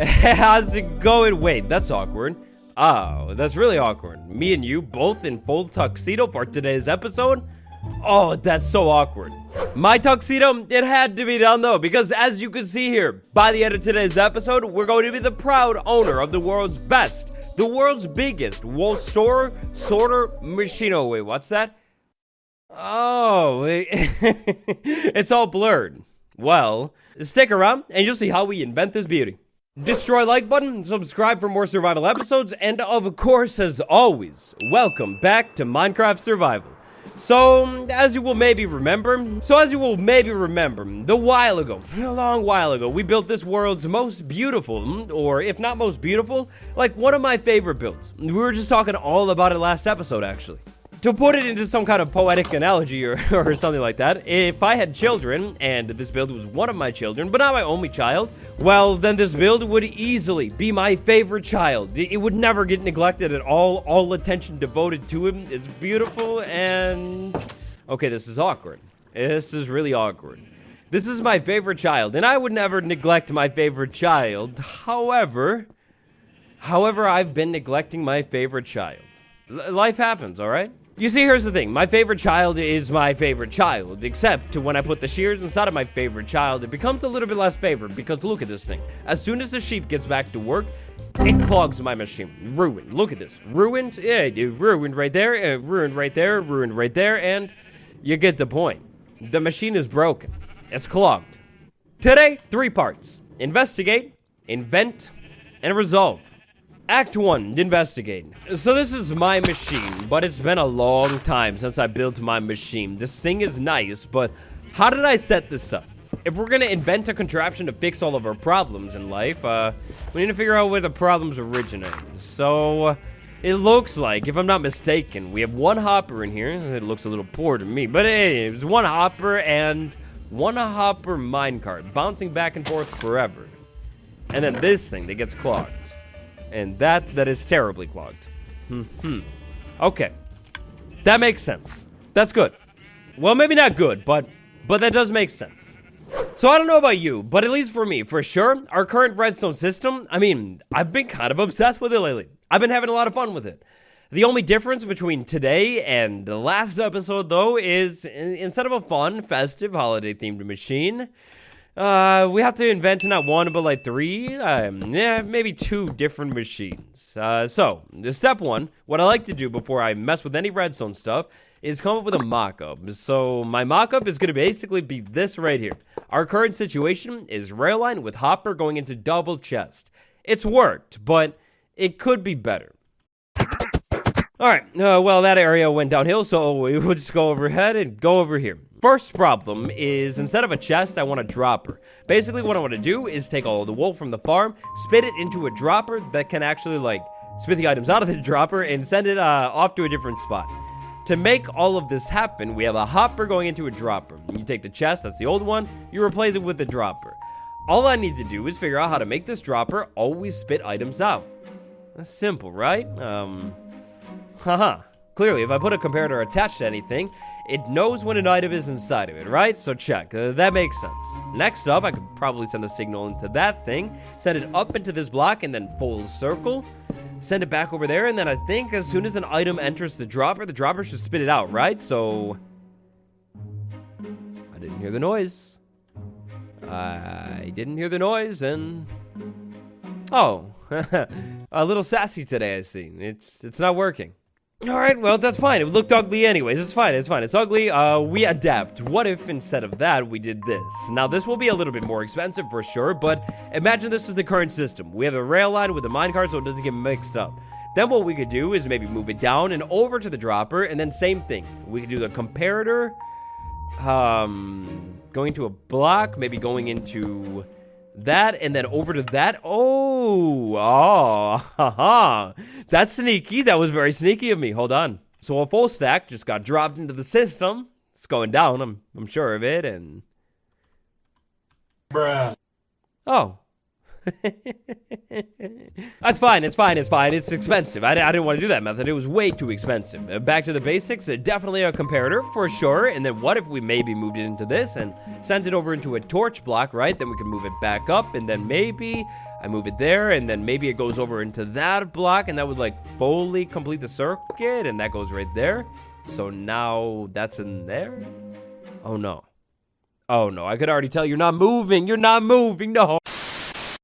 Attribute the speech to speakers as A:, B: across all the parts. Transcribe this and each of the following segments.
A: How's it going? Wait, that's awkward. Oh, that's really awkward. Me and you both in full tuxedo for today's episode? Oh, that's so awkward. My tuxedo, it had to be done though, because as you can see here, by the end of today's episode, we're going to be the proud owner of the world's best, the world's biggest wool store, sorter, machine. Oh, wait, what's that? Oh, it's all blurred. Well, stick around and you'll see how we invent this beauty. Destroy like button, subscribe for more survival episodes, and of course, as always, welcome back to Minecraft Survival. So, as you will maybe remember, a long while ago, we built this world's most beautiful, or if not most beautiful, like one of my favorite builds. We were just talking all about it last episode, actually. To put it into some kind of poetic analogy or something like that, if I had children, and this build was one of my children, but not my only child, well, then this build would easily be my favorite child. It would never get neglected at all attention devoted to him. It's beautiful and... Okay, this is awkward. This is really awkward. This is my favorite child, and I would never neglect my favorite child. However, I've been neglecting my favorite child. Life happens, all right? You see, here's the thing. My favorite child is my favorite child, except when I put the shears inside of my favorite child, it becomes a little bit less favorite, because look at this thing. As soon as the sheep gets back to work, it clogs my machine. Ruined. Look at this. Ruined? Yeah, ruined right there, ruined right there, ruined right there, and you get the point. The machine is broken. It's clogged. Today, 3 parts. Investigate, invent, and resolve. Act 1, investigate. So this is my machine, but it's been a long time since I built my machine. This thing is nice, but how did I set this up? If we're gonna invent a contraption to fix all of our problems in life, we need to figure out where the problems originate. So, it looks like, if I'm not mistaken, we have 1 hopper in here. It looks a little poor to me, but it's 1 hopper and 1 hopper minecart, bouncing back and forth forever. And then this thing that gets clogged. And that is terribly clogged. Okay. That makes sense. That's good. Well, maybe not good, but that does make sense. So I don't know about you, but at least for me, for sure, our current redstone system, I mean, I've been kind of obsessed with it lately. I've been having a lot of fun with it. The only difference between today and the last episode, though, is instead of a fun, festive, holiday-themed machine, we have to invent not 1, but like 3, maybe 2 different machines. So, step 1, what I like to do before I mess with any redstone stuff is come up with a mock-up. So, my mock-up is going to basically be this right here. Our current situation is rail line with hopper going into double chest. It's worked, but it could be better. Alright, well, that area went downhill, so we'll just go overhead and go over here. First problem is, instead of a chest, I want a dropper. Basically, what I want to do is take all of the wool from the farm, spit it into a dropper that can actually, like, spit the items out of the dropper and send it off to a different spot. To make all of this happen, we have a hopper going into a dropper. You take the chest, that's the old one, you replace it with the dropper. All I need to do is figure out how to make this dropper always spit items out. That's simple, right? Clearly, if I put a comparator attached to anything, it knows when an item is inside of it, right? So check, that makes sense. Next up, I could probably send the signal into that thing, send it up into this block, and then full circle, send it back over there, and then I think as soon as an item enters the dropper should spit it out, right? So, I didn't hear the noise. And... Oh, a little sassy today, I see. It's not working. Alright, well, that's fine. It looked ugly anyways. It's fine. It's ugly. We adapt. What if instead of that, we did this? Now, this will be a little bit more expensive for sure, but imagine this is the current system. We have a rail line with the minecart so it doesn't get mixed up. Then what we could do is maybe move it down and over to the dropper, and then same thing. We could do the comparator, going to a block, maybe going into... that, and then over to that. Haha. That's sneaky. That was very sneaky of me. Hold on. So a full stack just got dropped into the system. It's going down. I'm sure of it. And
B: bruh.
A: Oh. That's fine. It's fine. It's fine. It's expensive. I didn't want to do that method. It was way too expensive. Back to the basics. Definitely a comparator for sure. And then what if we maybe moved it into this and sent it over into a torch block, right? Then we can move it back up, and then maybe I move it there, and then maybe it goes over into that block, and that would like fully complete the circuit, and that goes right there. So now that's in there. Oh no. Oh no, I could already tell you're not moving. You're not moving. No.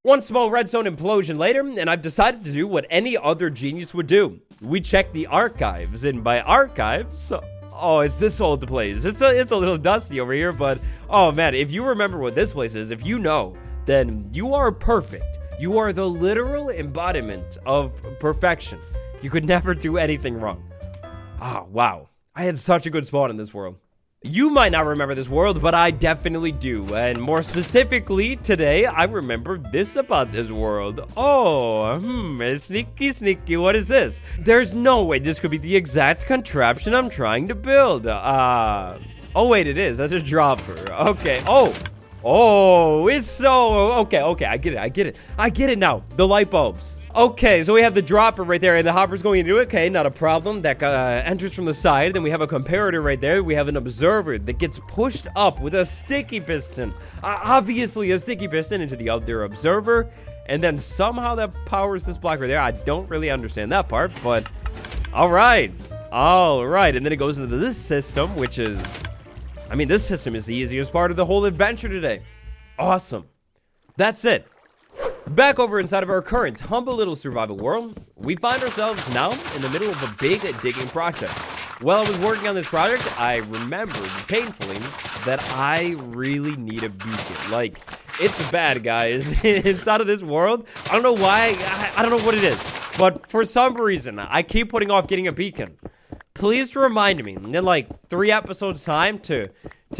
A: One small redstone implosion later, and I've decided to do what any other genius would do. We check the archives, and by archives, oh, it's this old place. It's a little dusty over here, but oh man, if you remember what this place is, if you know, then you are perfect. You are the literal embodiment of perfection. You could never do anything wrong. Ah, wow. I had such a good spawn in this world. You might not remember this world, but I definitely do. And more specifically, today, I remember this about this world. Oh, sneaky. What is this? There's no way this could be the exact contraption I'm trying to build. Oh, wait, it is. That's a dropper. Okay. Oh, it's so... Okay, I get it now. The light bulbs. Okay, so we have the dropper right there, and the hopper's going into it. Okay, not a problem. That enters from the side. Then we have a comparator right there. We have an observer that gets pushed up with a sticky piston. Obviously, a sticky piston into the other observer. And then somehow that powers this block right there. I don't really understand that part, but... All right. And then it goes into this system, which is... I mean, this system is the easiest part of the whole adventure today. Awesome. That's it. Back over inside of our current humble little survival world, we find ourselves now in the middle of a big digging project. While I was working on this project, I remembered painfully that I really need a beacon. Like, it's bad, guys. Inside of this world, I don't know why, I don't know what it is, but for some reason, I keep putting off getting a beacon. Please remind me in like 3 episodes time to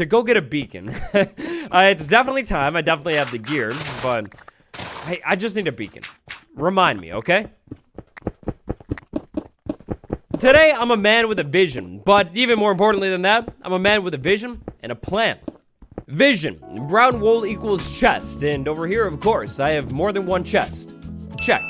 A: go get a beacon. It's definitely time. I definitely have the gear, but I just need a beacon. Remind me, okay? Today, I'm a man with a vision, but even more importantly than that, I'm a man with a vision and a plan. Vision, brown wool equals chest, and over here, of course, I have more than one chest. Check.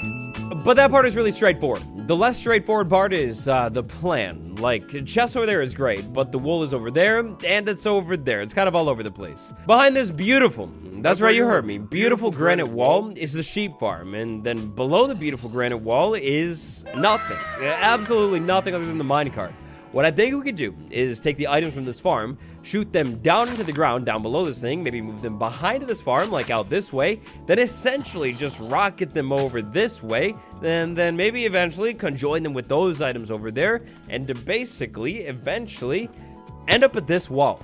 A: But that part is really straightforward. The less straightforward part is the plan. Like, chest over there is great, but the wool is over there, and it's over there. It's kind of all over the place. Behind this beautiful, that's right, you heard me, beautiful granite wall is the sheep farm, and then below the beautiful granite wall is nothing. Absolutely nothing other than the minecart. What I think we could do is take the items from this farm, shoot them down into the ground, down below this thing, maybe move them behind this farm, like out this way, then essentially just rocket them over this way, and then maybe eventually conjoin them with those items over there, and to basically, eventually, end up at this wall.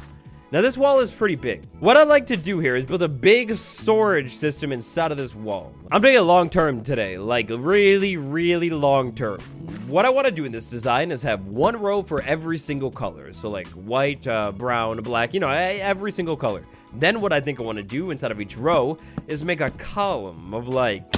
A: Now, this wall is pretty big. What I'd like to do here is build a big storage system inside of this wall. I'm doing it long-term today, like really, really long-term. What I want to do in this design is have one row for every single color. So like white, brown, black, you know, every single color. Then what I think I want to do inside of each row is make a column of like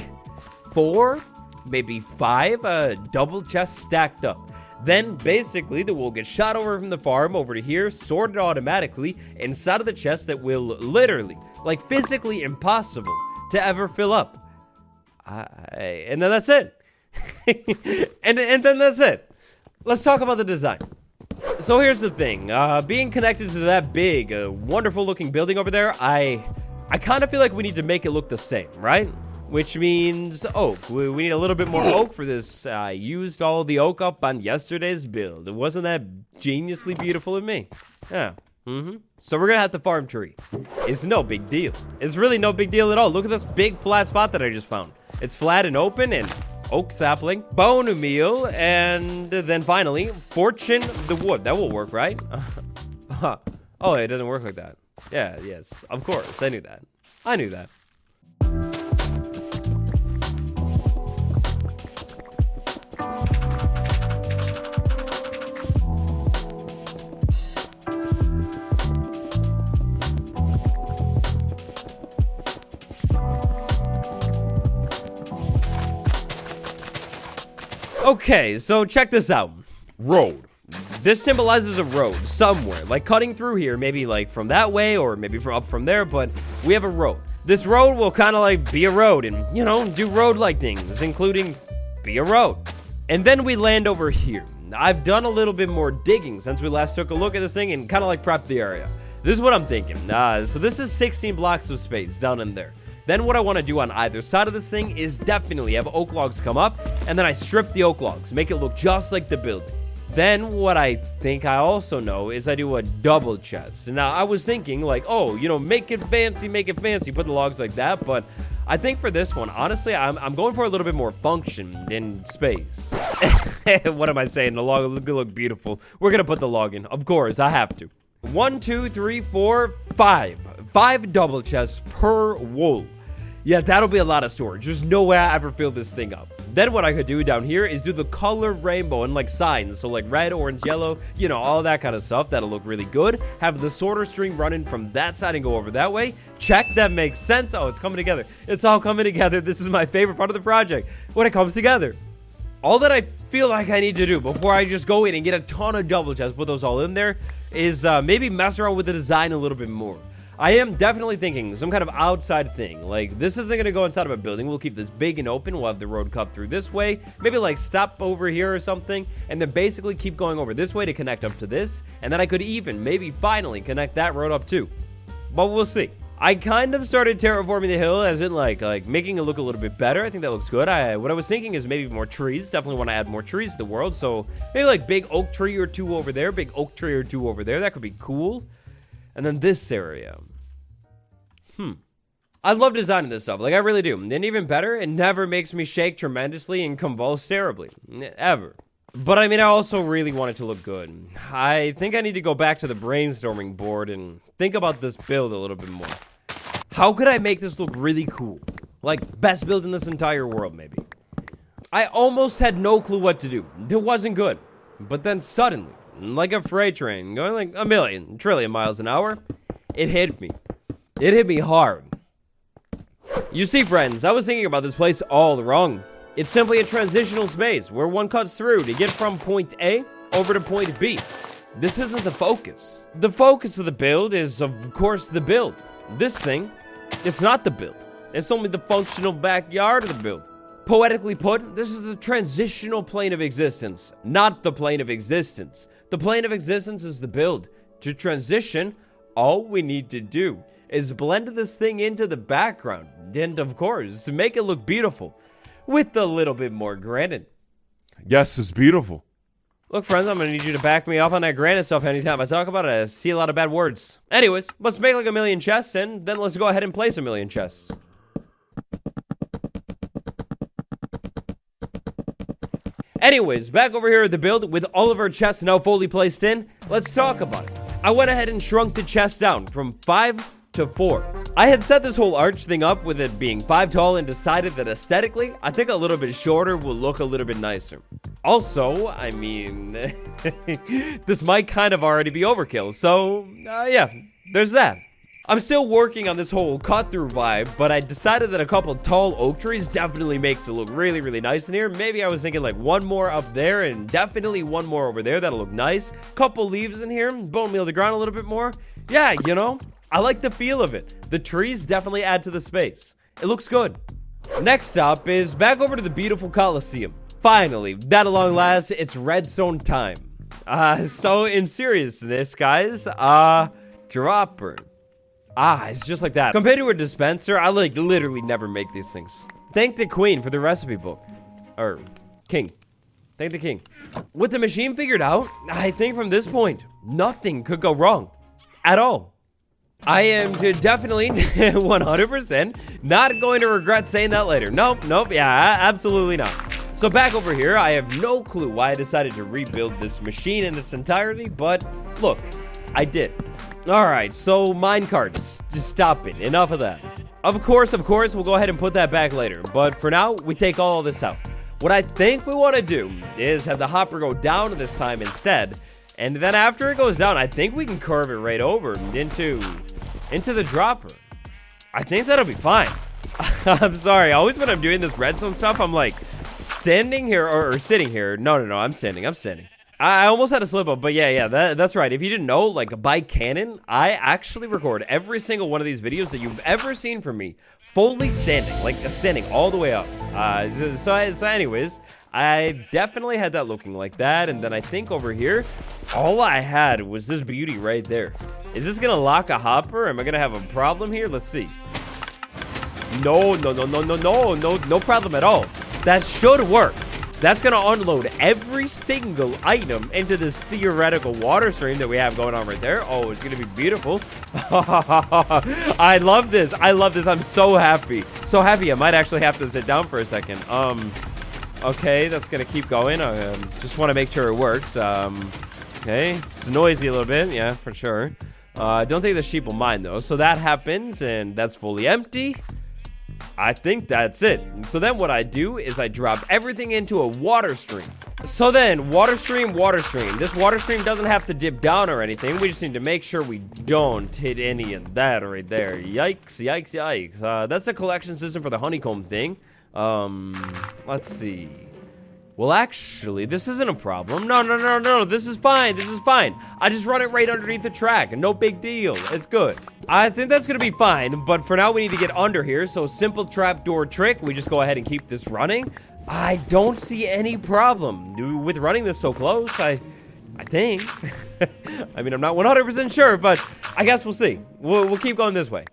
A: 4, maybe 5 double chests stacked up. Then, basically, the wool gets shot over from the farm over to here, sorted automatically inside of the chest that will literally, like physically impossible to ever fill up. And then that's it. and then that's it. Let's talk about the design. So here's the thing. Being connected to that big, wonderful looking building over there, I kind of feel like we need to make it look the same, right? Which means oak. We need a little bit more oak for this. I used all the oak up on yesterday's build. Wasn't that geniusly beautiful of me? Yeah. So we're gonna have to farm tree. It's no big deal. It's really no big deal at all. Look at this big flat spot that I just found. It's flat and open, and oak sapling, bone meal, and then finally, fortune the wood. That will work, right? Oh, it doesn't work like that. Yeah, yes, of course. I knew that. I knew that. Okay, so check this out. Road. This symbolizes a road somewhere, like cutting through here, maybe like from that way or maybe from up from there, but we have a road. This road will kind of like be a road and, you know, do road-like things, including be a road. And then we land over here. I've done a little bit more digging since we last took a look at this thing and kind of like prepped the area. This is what I'm thinking. So this is 16 blocks of space down in there. Then what I want to do on either side of this thing is definitely have oak logs come up, and then I strip the oak logs, make it look just like the building. Then what I think I also know is I do a double chest. Now I was thinking like, oh, you know, make it fancy, put the logs like that. But I think for this one, honestly, I'm going for a little bit more function than space. What am I saying? The log look beautiful. We're gonna put the log in, of course. I have to. 1, 2, 3, 4, 5. 5 double chests per wool. Yeah, that'll be a lot of storage. There's no way I ever fill this thing up. Then what I could do down here is do the color rainbow and like signs. So like red, orange, yellow, you know, all that kind of stuff. That'll look really good. Have the sorter string running from that side and go over that way. Check, that makes sense. Oh, it's coming together. It's all coming together. This is my favorite part of the project, when it comes together. All that I feel like I need to do before I just go in and get a ton of double chests, put those all in there, is maybe mess around with the design a little bit more. I am definitely thinking some kind of outside thing. Like, this isn't going to go inside of a building. We'll keep this big and open. We'll have the road cut through this way. Maybe, like, stop over here or something. And then basically keep going over this way to connect up to this. And then I could even, maybe finally, connect that road up too. But we'll see. I kind of started terraforming the hill, as in, like making it look a little bit better. I think that looks good. What I was thinking is maybe more trees. Definitely want to add more trees to the world. So, maybe, like, big oak tree or two over there. Big oak tree or two over there. That could be cool. And then this area. I love designing this stuff. Like, I really do. And even better, it never makes me shake tremendously and convulse terribly. Ever. But, I mean, I also really want it to look good. I think I need to go back to the brainstorming board and think about this build a little bit more. How could I make this look really cool? Like, best build in this entire world, maybe. I almost had no clue what to do. It wasn't good. But then suddenly, like a freight train going like a million trillion miles an hour, it hit me. It hit me hard. You see, friends, I was thinking about this place all wrong. It's simply a transitional space where one cuts through to get from point A over to point B. This isn't the focus. The focus of the build is, of course, the build. This thing, it's not the build. It's only the functional backyard of the build. Poetically put, this is the transitional plane of existence, not the plane of existence. The plane of existence is the build. To transition, all we need to do is blend this thing into the background, and of course, to make it look beautiful, with a little bit more granite.
B: Yes, it's beautiful.
A: Look, friends, I'm gonna need you to back me off on that granite stuff anytime I talk about it. I see a lot of bad words. Anyways, let's make like a million chests, and then let's go ahead and place a million chests. Anyways, back over here at the build, with all of our chests now fully placed in, let's talk about it. I went ahead and shrunk the chest down from 5 to 4. I had set this whole arch thing up with it being 5 tall and decided that aesthetically, I think a little bit shorter will look a little bit nicer. Also, I mean, this might kind of already be overkill, so yeah, there's that. I'm still working on this whole cut-through vibe, but I decided that a couple tall oak trees definitely makes it look really, really nice in here. Maybe I was thinking like one more up there and definitely one more over there. That'll look nice. Couple leaves in here, bone meal the ground a little bit more. Yeah, you know, I like the feel of it. The trees definitely add to the space. It looks good. Next up is back over to the beautiful Coliseum. Finally, that long last, it's redstone time. So in seriousness, guys, dropper. It's just like that. Compared to a dispenser, I like literally never make these things. Thank the queen for the recipe book. Or, king. Thank the king. With the machine figured out, I think from this point, nothing could go wrong. At all. I am definitely 100% not going to regret saying that later. Nope, yeah, absolutely not. So back over here, I have no clue why I decided to rebuild this machine in its entirety, but look, I did. Alright, so minecart, just stop it, enough of that. Of course, we'll go ahead and put that back later, but for now, we take all of this out. What I think we want to do is have the hopper go down this time instead, and then after it goes down, I think we can curve it right over into the dropper. I think that'll be fine. I'm sorry, always when I'm doing this redstone stuff, I'm like standing here or sitting here. No, I'm standing. I almost had a slip up, but yeah, that's right. If you didn't know, like by canon, I actually record every single one of these videos that you've ever seen from me fully standing, like standing all the way up. So anyways, I definitely had that looking like that, and then I think over here, all I had was this beauty right there. Is this gonna lock a hopper? Am I gonna have a problem here? Let's see. No problem at all. That should work. That's gonna unload every single item into this theoretical water stream that we have going on right there. Oh, it's gonna be beautiful. I love this. I love this. I'm so happy. So happy. I might actually have to sit down for a second. Okay, that's gonna keep going. Just want to make sure it works. Okay, it's noisy a little bit. Yeah, for sure. Don't think the sheep will mind though. So that happens, and that's fully empty. I think that's it. So then what I do is I drop everything into a water stream. So then, water stream. This water stream doesn't have to dip down or anything. We just need to make sure we don't hit any of that right there. Yikes. That's a collection system for the honeycomb thing. Let's see. Well, actually, this isn't a problem. No. This is fine. I just run it right underneath the track. No big deal. It's good. I think that's going to be fine. But for now, we need to get under here. So, simple trapdoor trick. We just go ahead and keep this running. I don't see any problem with running this so close. I think. I mean, I'm not 100% sure, but I guess we'll see. We'll keep going this way.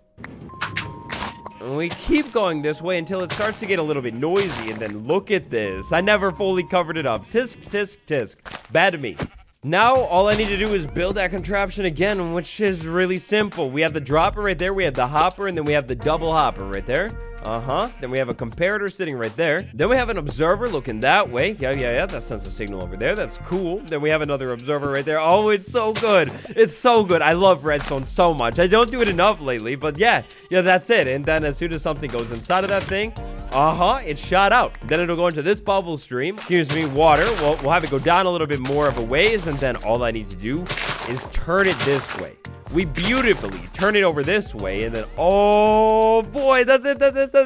A: And we keep going this way until it starts to get a little bit noisy, and then look at this. I never fully covered it up. Tisk. Bad to me. Now, all I need to do is build that contraption again, which is really simple. We have the dropper right there, we have the hopper, and then we have the double hopper right there. Then we have a comparator sitting right there. Then we have an observer looking that way. Yeah. That sends a signal over there. That's cool. Then we have another observer right there. Oh, it's so good. It's so good. I love redstone so much. I don't do it enough lately, but yeah, that's it. And then as soon as something goes inside of that thing, it's shot out. Then it'll go into this bubble stream. Excuse me, water. We'll have it go down a little bit more of a ways, and then all I need to do is turn it this way. We beautifully turn it over this way, and then, oh boy, that's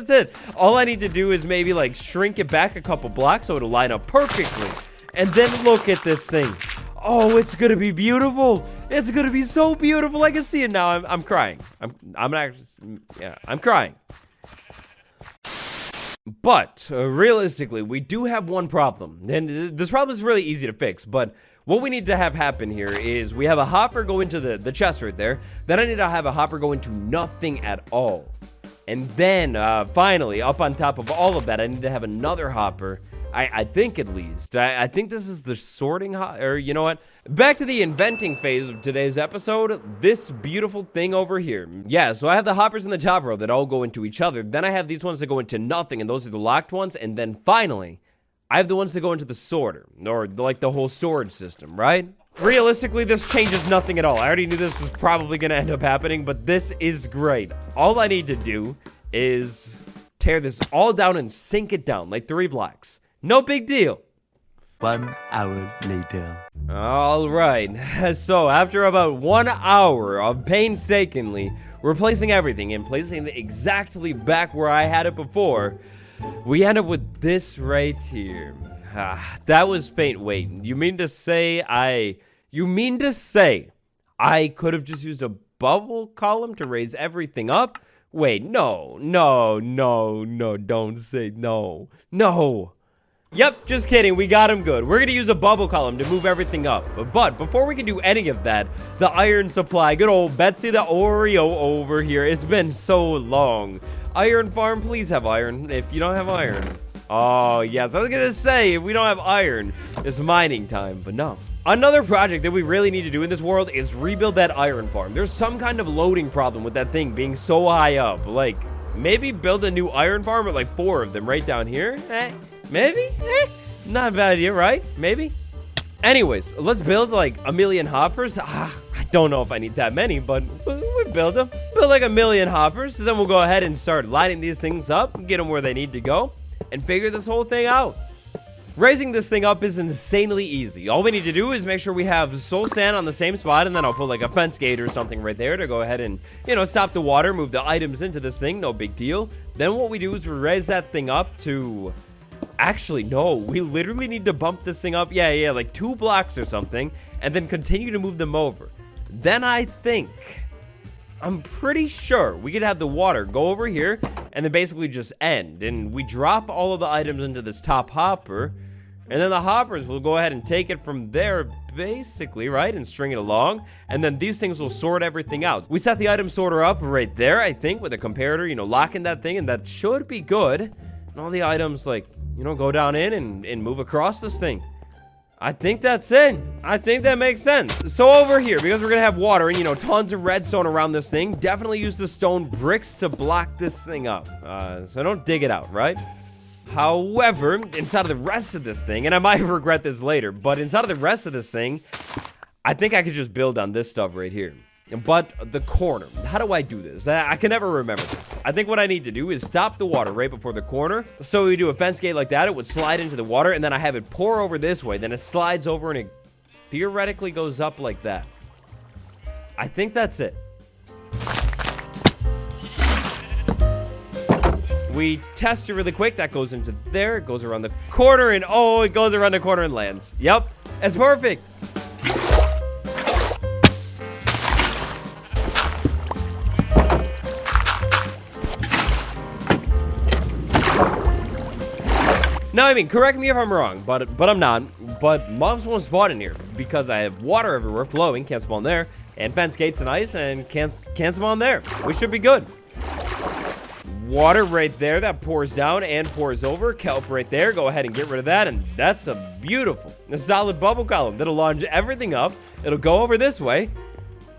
A: it. All I need to do is maybe like shrink it back a couple blocks so it'll line up perfectly. And then look at this thing. Oh, it's gonna be beautiful. It's gonna be so beautiful. I can see it now. I'm crying. I'm crying. But realistically, we do have one problem, and this problem is really easy to fix. But what we need to have happen here is we have a hopper go into the chest right there. Then I need to have a hopper go into nothing at all. And then finally, up on top of all of that, I need to have another hopper. I think at least. I think this is the sorting or you know what? Back to the inventing phase of today's episode. This beautiful thing over here. Yeah, so I have the hoppers in the top row that all go into each other. Then I have these ones that go into nothing, and those are the locked ones. And then finally, I have the ones that go into the sorter, or like the whole storage system, right? Realistically, this changes nothing at all. I already knew this was probably going to end up happening, but this is great. All I need to do is tear this all down and sink it down like 3 blocks. No big deal.
C: 1 hour later.
A: All right. So after about 1 hour of painstakingly replacing everything and placing it exactly back where I had it before, we end up with this right here. That was paint. Wait, you mean to say I could have just used a bubble column to raise everything up? Wait, no, don't say no. Yep, just kidding. We got him good. We're going to use a bubble column to move everything up. But before we can do any of that, the iron supply, good old Betsy the Oreo over here. It's been so long. Iron farm, please have iron. If you don't have iron. Oh, yes. I was going to say, if we don't have iron, it's mining time. But no. Another project that we really need to do in this world is rebuild that iron farm. There's some kind of loading problem with that thing being so high up. Like, maybe build a new iron farm with like 4 of them right down here. Maybe? Not a bad idea, right? Maybe. Anyways, let's build like 1 million hoppers. I don't know if I need that many, but we build them. Build like 1 million hoppers. Then we'll go ahead and start lining these things up, get them where they need to go, and figure this whole thing out. Raising this thing up is insanely easy. All we need to do is make sure we have soul sand on the same spot, and then I'll put like a fence gate or something right there to go ahead and, stop the water, move the items into this thing, no big deal. Then what we do is we raise that thing up to Actually, no, we literally need to bump this thing up. Yeah, like 2 blocks or something, and then continue to move them over. Then I'm pretty sure we could have the water go over here and then basically just end. And we drop all of the items into this top hopper, and then the hoppers will go ahead and take it from there, basically, right? And string it along. And then these things will sort everything out. We set the item sorter up right there, I think, with a comparator, locking that thing, and that should be good. And all the items, like, go down in and move across this thing. I think that's it. I think that makes sense. So over here, because we're gonna have water and, tons of redstone around this thing, definitely use the stone bricks to block this thing up. So don't dig it out, right? However, inside of the rest of this thing, and I might regret this later, but inside of the rest of this thing, I think I could just build on this stuff right here. But the corner, how do I do this? I can never remember this. I think what I need to do is stop the water right before the corner. So we do a fence gate like that, it would slide into the water, and then I have it pour over this way. Then it slides over and it theoretically goes up like that. I think that's it. We test it really quick. That goes into there. It goes around the corner, and oh, it goes around the corner and lands. Yep, it's perfect. Now, I mean, correct me if I'm wrong, but I'm not. But mobs won't spawn in here because I have water everywhere flowing. Can't spawn there. And fence gates and ice and can't spawn there. We should be good. Water right there that pours down and pours over. Kelp right there. Go ahead and get rid of that. And that's a solid bubble column that'll launch everything up. It'll go over this way.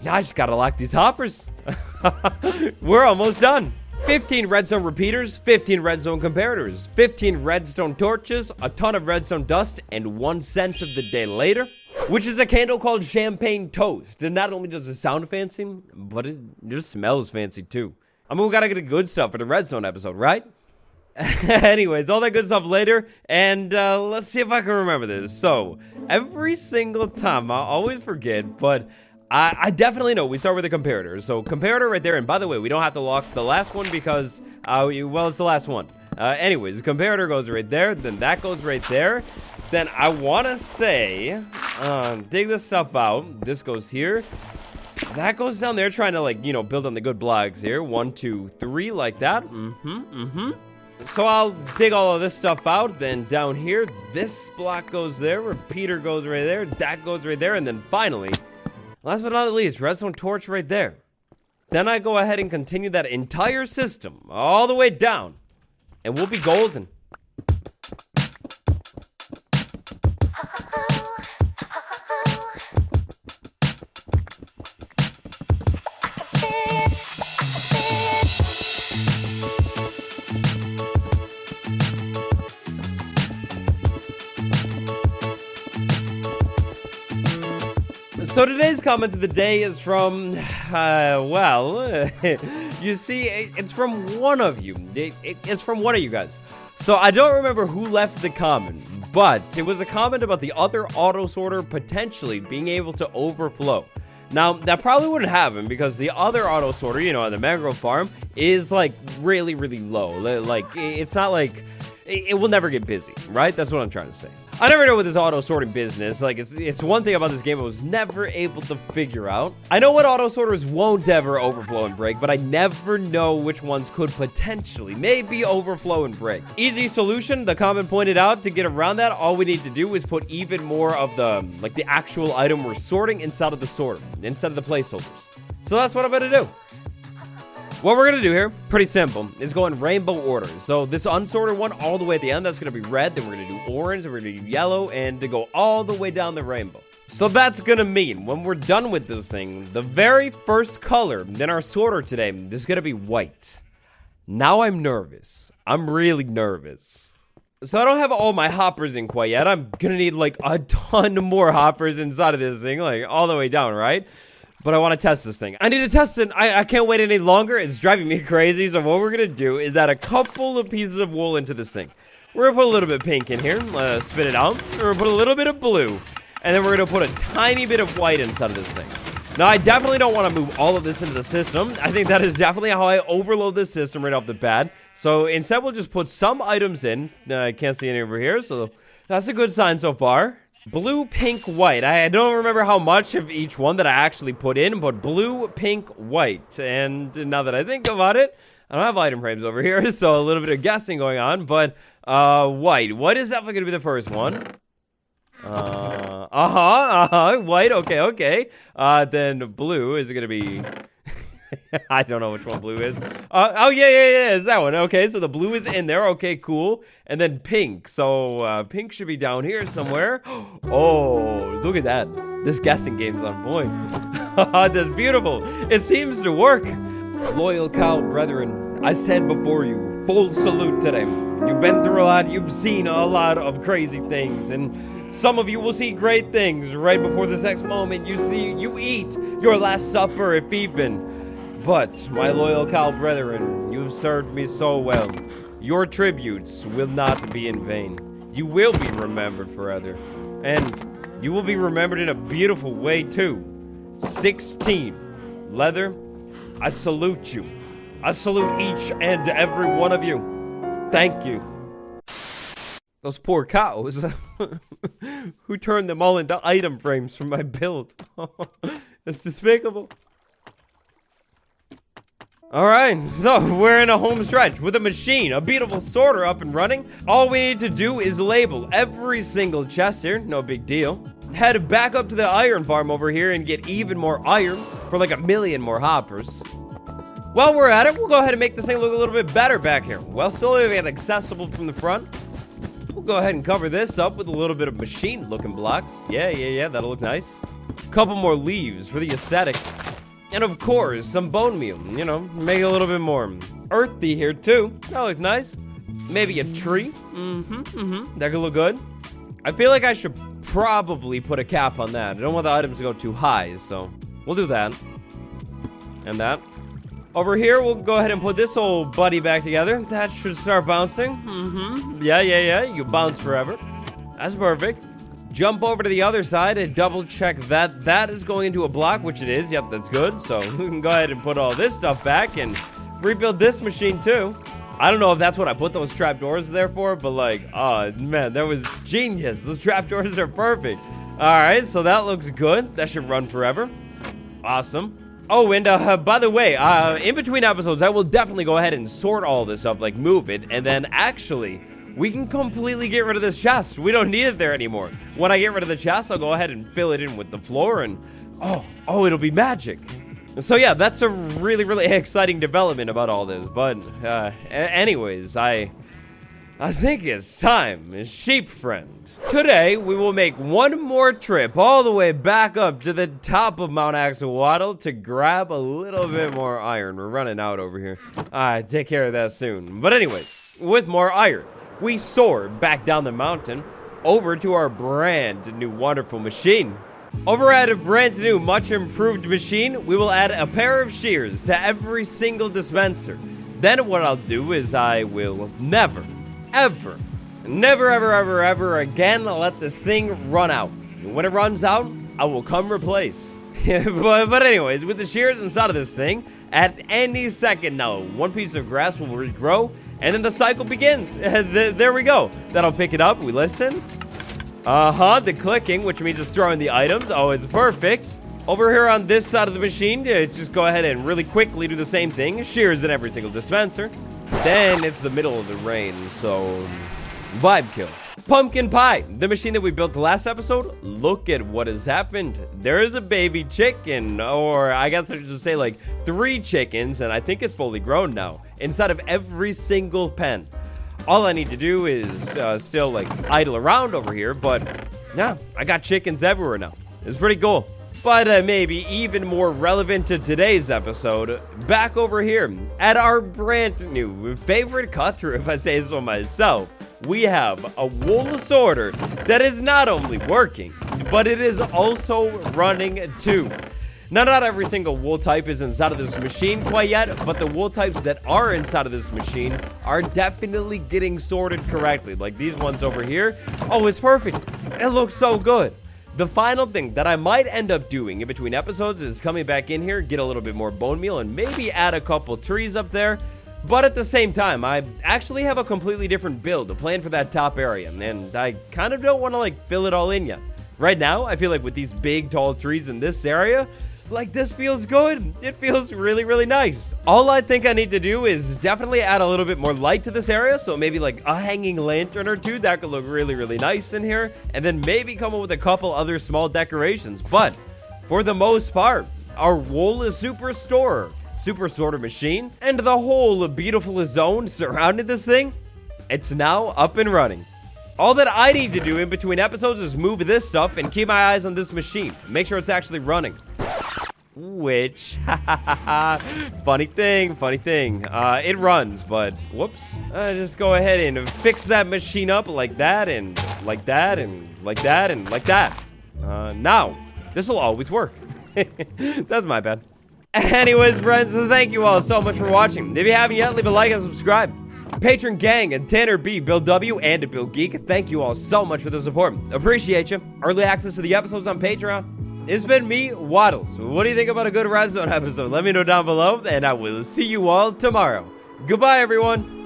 A: Now I just gotta lock these hoppers. We're almost done. 15 redstone repeaters, 15 redstone comparators, 15 redstone torches, a ton of redstone dust, and 1 cent of the day later, which is a candle called champagne toast. And not only does it sound fancy, but it just smells fancy too. I mean, we gotta get the good stuff for the redstone episode, right? Anyways, all that good stuff later, and let's see if I can remember this. So, every single time, I always forget, but I definitely know we start with a comparator. So comparator right there, and by the way, we don't have to lock the last one because, well, it's the last one. Anyways, the comparator goes right there, then that goes right there. Then I want to say, dig this stuff out. This goes here. That goes down there, trying to, like, build on the good blocks here. 1, 2, 3, like that. So I'll dig all of this stuff out, then down here, this block goes there, repeater goes right there, that goes right there, and then finally, last but not least, redstone torch right there. Then I go ahead and continue that entire system all the way down, and we'll be golden. So today's comment of the day is from, you see, it's from one of you. It's from one of you guys. So I don't remember who left the comment, but it was a comment about the other auto sorter potentially being able to overflow. Now, that probably wouldn't happen because the other auto sorter, on the mangrove farm is like really, really low. Like, it's not like it will never get busy, right? That's what I'm trying to say. I never know with this auto sorting business. Like, it's one thing about this game I was never able to figure out. I know what auto sorters won't ever overflow and break, but I never know which ones could potentially maybe overflow and break. Easy solution, the comment pointed out, to get around that, all we need to do is put even more of the actual item we're sorting inside of the sorter, instead of the placeholders. So that's what I'm gonna do. What we're gonna do here, pretty simple, is go in rainbow order. So this unsorted one all the way at the end, that's gonna be red, then we're gonna do orange, then we're gonna do yellow, and to go all the way down the rainbow. So that's gonna mean, when we're done with this thing, the very first color in our sorter today is gonna be white. Now I'm nervous. I'm really nervous. So I don't have all my hoppers in quite yet. I'm gonna need like a ton more hoppers inside of this thing, like all the way down, right? But I want to test this thing. I need to test it. I can't wait any longer. It's driving me crazy. So what we're going to do is add a couple of pieces of wool into this thing. We're going to put a little bit of pink in here. Spit it out. We're going to put a little bit of blue. And then we're going to put a tiny bit of white inside of this thing. Now, I definitely don't want to move all of this into the system. I think that is definitely how I overload this system right off the bat. So instead, we'll just put some items in. I can't see any over here, so that's a good sign so far. Blue, pink, white. I don't remember how much of each one that I actually put in, but blue, pink, white. And now that I think about it, I don't have item frames over here, so a little bit of guessing going on. But white. White is definitely going to be the first one. White, okay. Then blue is gonna be I don't know which one blue is. Oh yeah, it's that one. Okay, so the blue is in there. Okay, cool. And then pink. So pink should be down here somewhere. Oh, look at that. This guessing game's on point. That's beautiful. It seems to work. Loyal cow brethren, I stand before you. Full salute to them. You've been through a lot. You've seen a lot of crazy things, and some of you will see great things right before this next moment. You eat your last supper if even. But, my loyal cow brethren, you've served me so well. Your tributes will not be in vain. You will be remembered forever. And you will be remembered in a beautiful way too. 16. Leather, I salute you. I salute each and every one of you. Thank you. Those poor cows. Who turned them all into item frames for my build? It's despicable. Alright, so we're in a home stretch with a machine, a beautiful sorter up and running. All we need to do is label every single chest here, no big deal. Head back up to the iron farm over here and get even more iron for like 1,000,000 more hoppers. While we're at it, we'll go ahead and make this thing look a little bit better back here. While still being accessible from the front. We'll go ahead and cover this up with a little bit of machine-looking blocks. Yeah, that'll look nice. Couple more leaves for the aesthetic. And of course, some bone meal, you know, make it a little bit more earthy here too. That looks nice. Maybe a tree. That could look good. I feel like I should probably put a cap on that. I don't want the items to go too high, so we'll do that. And that. Over here, we'll go ahead and put this old buddy back together. That should start bouncing. Yeah. You bounce forever. That's perfect. Jump over to the other side and double check that that is going into a block, which it is. Yep, that's good. So we can go ahead and put all this stuff back and rebuild this machine too. I don't know if that's what I put those trapdoors there for, but like, oh man, that was genius. Those trapdoors are perfect. All right, so that looks good. That should run forever. Awesome. Oh, and by the way, in between episodes, I will definitely go ahead and sort all this up, like move it, and then actually, we can completely get rid of this chest. We don't need it there anymore. When I get rid of the chest, I'll go ahead and fill it in with the floor, and oh, it'll be magic. So yeah, that's a really, really exciting development about all this. But anyways, I think it's time, sheep friend. Today, we will make one more trip all the way back up to the top of Mount Axolotl to grab a little bit more iron. We're running out over here. Take care of that soon. But anyway, with more iron, we soar back down the mountain over to our brand new wonderful machine. Over at a brand new, much improved machine, we will add a pair of shears to every single dispenser. Then what I'll do is I will never again let this thing run out. When it runs out, I will come replace. but anyways, with the shears inside of this thing, at any second now, one piece of grass will regrow, and then the cycle begins. There we go. That'll pick it up. We listen. The clicking, which means it's throwing the items. Oh, it's perfect. Over here on this side of the machine, let's just go ahead and really quickly do the same thing. Shears in every single dispenser. Then it's the middle of the rain, so vibe kill. Pumpkin pie, the machine that we built the last episode. Look at what has happened. There is a baby chicken, or I guess I should just say like 3 chickens, and I think it's fully grown now, inside of every single pen. All I need to do is still like idle around over here, but yeah, I got chickens everywhere now. It's pretty cool. But maybe even more relevant to today's episode, back over here at our brand new favorite cut through, if I say so myself, we have a wool sorter that is not only working, but it is also running too. Now, not every single wool type is inside of this machine quite yet, but the wool types that are inside of this machine are definitely getting sorted correctly. Like these ones over here. Oh, it's perfect. It looks so good. The final thing that I might end up doing in between episodes is coming back in here, get a little bit more bone meal, and maybe add a couple trees up there. But at the same time, I actually have a completely different build, a plan for that top area, and I kind of don't want to like fill it all in yet. Right now, I feel like with these big, tall trees in this area, like this feels good. It feels really, really nice. All I think I need to do is definitely add a little bit more light to this area. So maybe like a hanging lantern or two that could look really, really nice in here. And then maybe come up with a couple other small decorations. But for the most part, our wool is super sorter machine, and the whole beautiful zone surrounding this thing, it's now up and running. All that I need to do in between episodes is move this stuff and keep my eyes on this machine. Make sure it's actually running. Which, funny thing, it runs, but whoops. Just go ahead and fix that machine up like that, and like that, and like that, and like that. Now, this will always work. That's my bad. Anyways, friends, thank you all so much for watching. If you haven't yet, leave a like and subscribe. Patron Gang and Tanner B, Bill W, and Bill Geek, thank you all so much for the support. Appreciate you. Early access to the episodes on Patreon. It's been me, Wattles. What do you think about a good Redstone episode? Let me know down below, and I will see you all tomorrow. Goodbye, everyone.